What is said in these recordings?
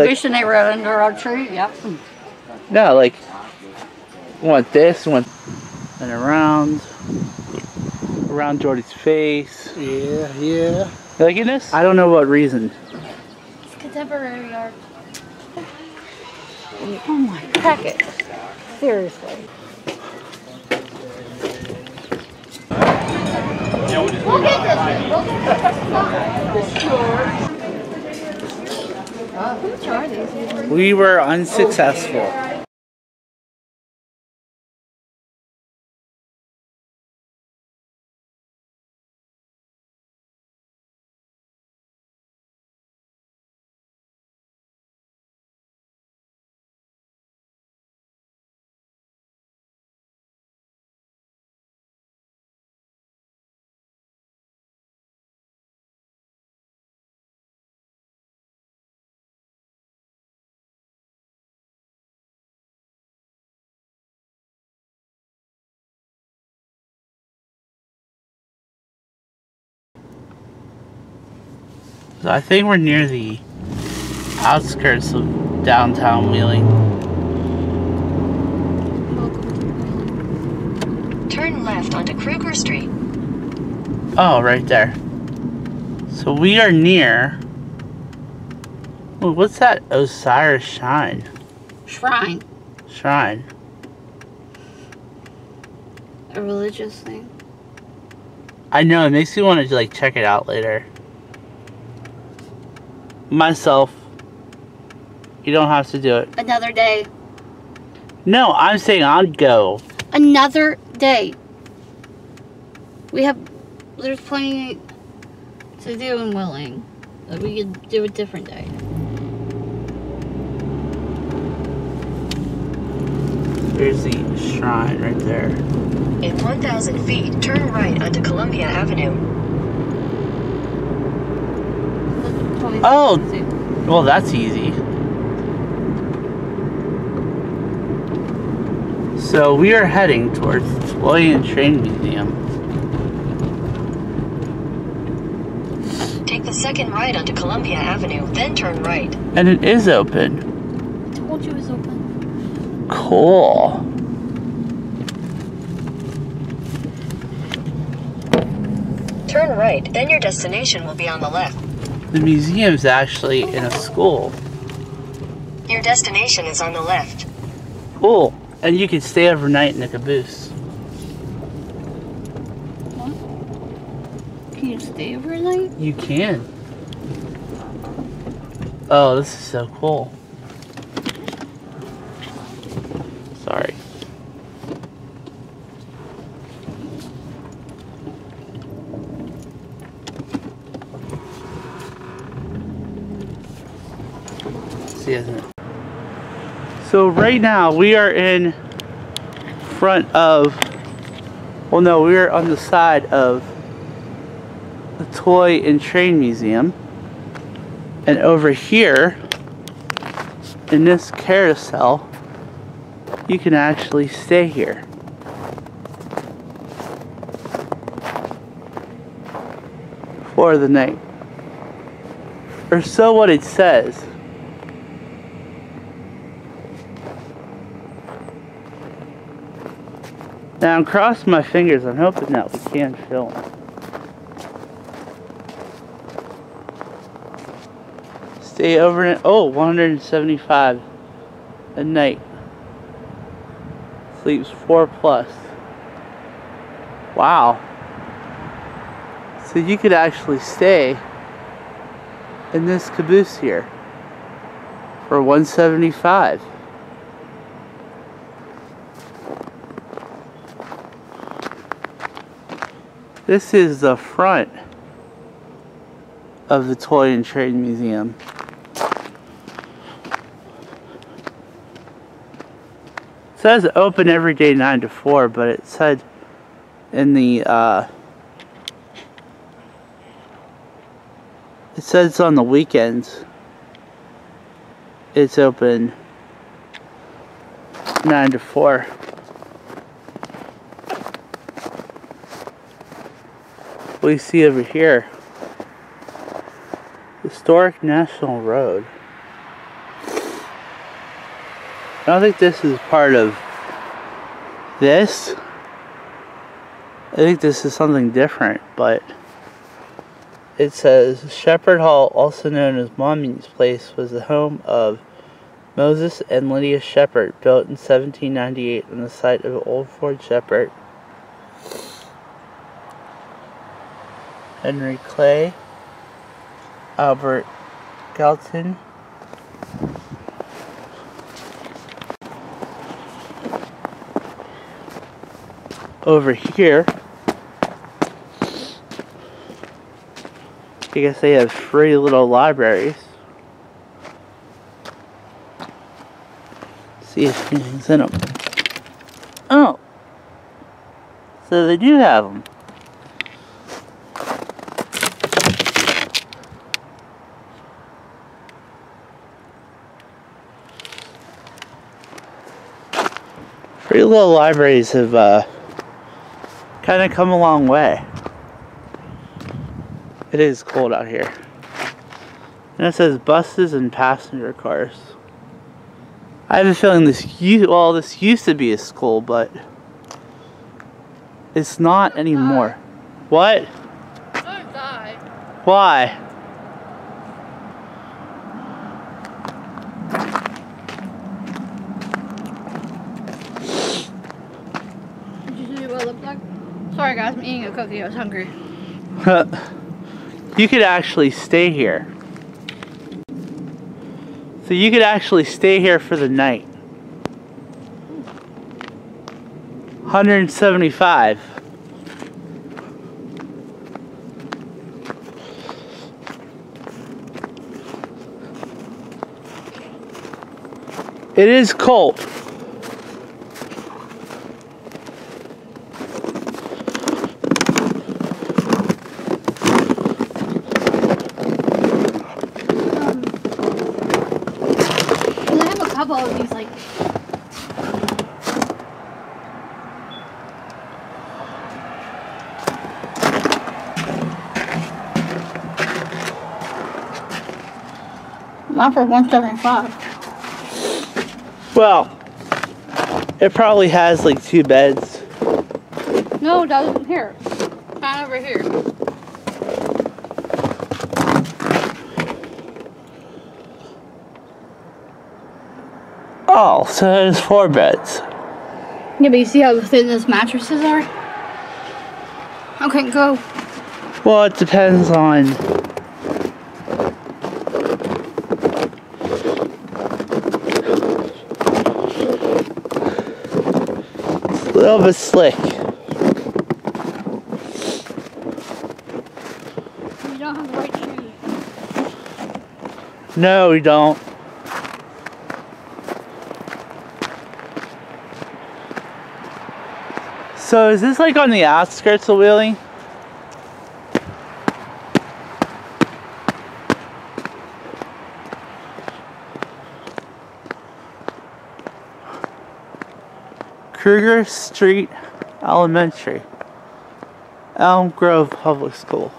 Wishing they were under our tree, yep. No, like, want this, want, and around Jordy's face. Yeah, yeah. You liking this? I don't know what reason. It's contemporary art. Oh my, heck it. Seriously. We'll get this one. We'll get this one. We were unsuccessful. So I think we're near the outskirts of downtown Wheeling. Turn left onto Kruger Street. Oh, right there. So we are near... Ooh, what's that Osiris Shrine? Shrine. Shrine. A religious thing. I know, it makes me want to like check it out later. Myself. You don't have to do it. Another day. No, I'm saying I'd go. Another day. There's plenty to do in Wheeling. But we could do a different day. There's the shrine right there. In 1,000 feet, turn right onto Columbia Avenue. Oh, well, that's easy. So we are heading towards the Toy and Train Museum. Take the second right onto Columbia Avenue, then turn right. And it is open. I told you it was open. Cool. Turn right, then your destination will be on the left. The museum's actually in a school. Your destination is on the left. Cool. And you can stay overnight in the caboose. What? Can you stay overnight? You can. Oh, this is so cool. Sorry. See, isn't it? So right now we are in front of, well no, we are on the side of the Toy and Train Museum. And over here, in this carousel, you can actually stay here. For the night. Or so what it says. Now I'm crossing my fingers, I'm hoping that we can film. Stay overnight. Oh, 175 a night. Sleeps 4+. Wow. So you could actually stay in this caboose here for 175. This is the front of the Toy and Train Museum. It says open every day 9 to 4, but it said in the it says on the weekends it's open 9 to 4. We see over here Historic National Road. don't think this is part of this. I think this is something different, but it says Shepherd Hall, also known as Mommy's Place, was the home of Moses and Lydia Shepherd, built in 1798 on the site of Old Fort Shepherd. Henry Clay, Albert Galton, over here, I guess they have 3 little libraries. See if anything's in them. Oh, so they do have them. Pretty little libraries have kind of come a long way. It is cold out here. And it says buses and passenger cars. I have a feeling this used to be a school, but it's not anymore. What? Don't die. Why? Did you see what it looked like? Sorry guys, I'm eating a cookie. I was hungry. You could actually stay here. So you could actually stay here for the night. 175. It is cold. Couple of these like not for 175. Well, it probably has like 2 beds. No, it doesn't. Here, not over here. Oh, so there's 4 beds. Yeah, but you see how thin those mattresses are? Okay, go. Well, it depends on... It's a little bit slick. You don't have the right shoes. No, we don't. So is this like on the outskirts of Wheeling? Kruger Street Elementary, Elm Grove Public School.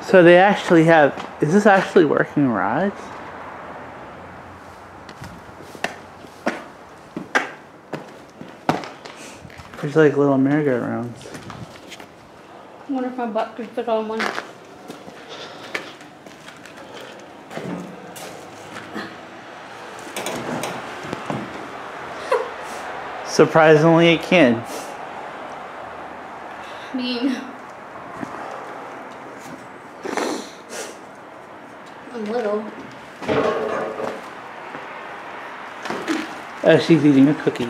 So they actually have, is this actually working rides? There's like little merry-go-rounds. I wonder if my butt could fit on one. Surprisingly, it can. I'm little. Oh, she's eating a cookie.